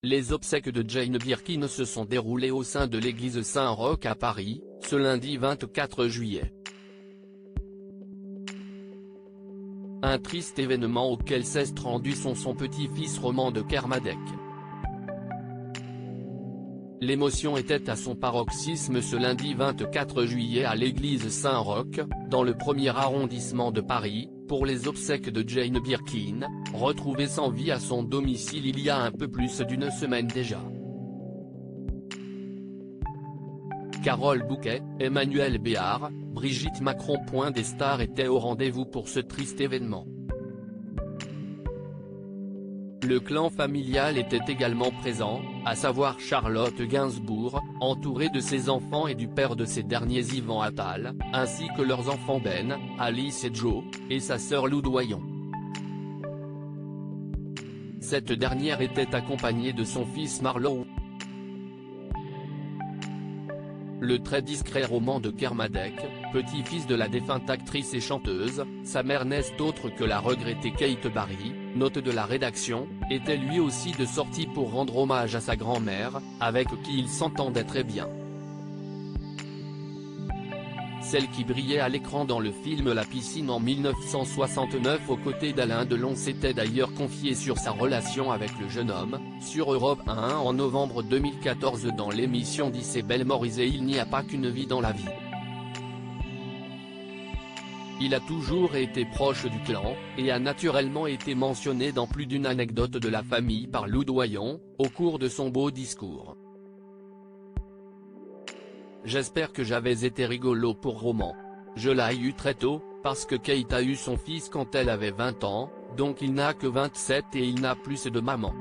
Les obsèques de Jane Birkin se sont déroulées au sein de l'église Saint-Roch à Paris, ce lundi 24 juillet. Un triste événement auquel s'est rendu son petit-fils Roman de Kermadec. L'émotion était à son paroxysme ce lundi 24 juillet à l'église Saint-Roch, dans le 1er arrondissement de Paris, pour les obsèques de Jane Birkin, retrouvée sans vie à son domicile il y a un peu plus d'une semaine déjà. Carole Bouquet, Emmanuel Béard, Brigitte Macron. Des stars étaient au rendez-vous pour ce triste événement. Le clan familial était également présent, à savoir Charlotte Gainsbourg, entourée de ses enfants et du père de ces derniers Yvan Attal, ainsi que leurs enfants Ben, Alice et Joe, et sa sœur Lou Doyon. Cette dernière était accompagnée de son fils Marlon. Le très discret Roman de Kermadec, petit-fils de la défunte actrice et chanteuse, sa mère n'est autre que la regrettée Kate Barry, note de la rédaction, était lui aussi de sortie pour rendre hommage à sa grand-mère, avec qui il s'entendait très bien. Celle qui brillait à l'écran dans le film La Piscine en 1969 aux côtés d'Alain Delon s'était d'ailleurs confiée sur sa relation avec le jeune homme, sur Europe 1 en novembre 2014 dans l'émission d'Isabelle Morizet Il n'y a pas qu'une vie dans la vie. Il a toujours été proche du clan, et a naturellement été mentionné dans plus d'une anecdote de la famille par Lou Doyon, au cours de son beau discours. J'espère que j'avais été rigolo pour Roman. Je l'ai eu très tôt, parce que Kate a eu son fils quand elle avait 20 ans, donc il n'a que 27 et il n'a plus de maman.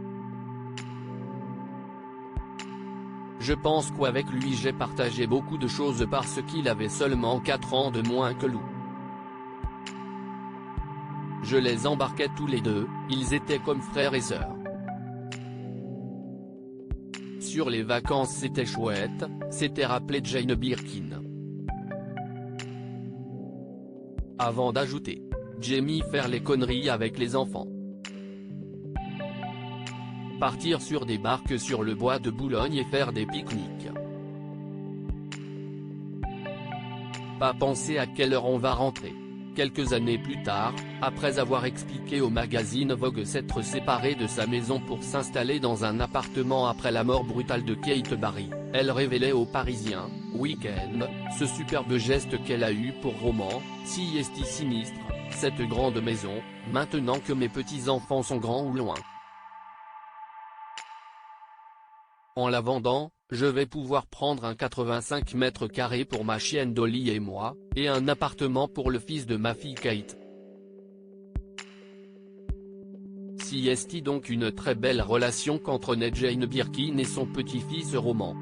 Je pense qu'avec lui j'ai partagé beaucoup de choses parce qu'il avait seulement 4 ans de moins que Lou. Je les embarquais tous les deux, ils étaient comme frères et sœurs. Sur les vacances c'était chouette, s'était rappelé Jane Birkin. Avant d'ajouter, Jamie faire les conneries avec les enfants. Partir sur des barques sur le bois de Boulogne et faire des pique-niques. Pas penser à quelle heure on va rentrer. Quelques années plus tard, après avoir expliqué au magazine Vogue s'être séparé de sa maison pour s'installer dans un appartement après la mort brutale de Kate Barry, elle révélait aux Parisiens, week-end, ce superbe geste qu'elle a eu pour Roman, si est sinistre, cette grande maison, maintenant que mes petits-enfants sont grands ou loin. En la vendant, je vais pouvoir prendre un 85 mètres carrés pour ma chienne Dolly et moi, et un appartement pour le fils de ma fille Kate. Si est donc une très belle relation qu'entretenait Jane Birkin et son petit-fils Roman.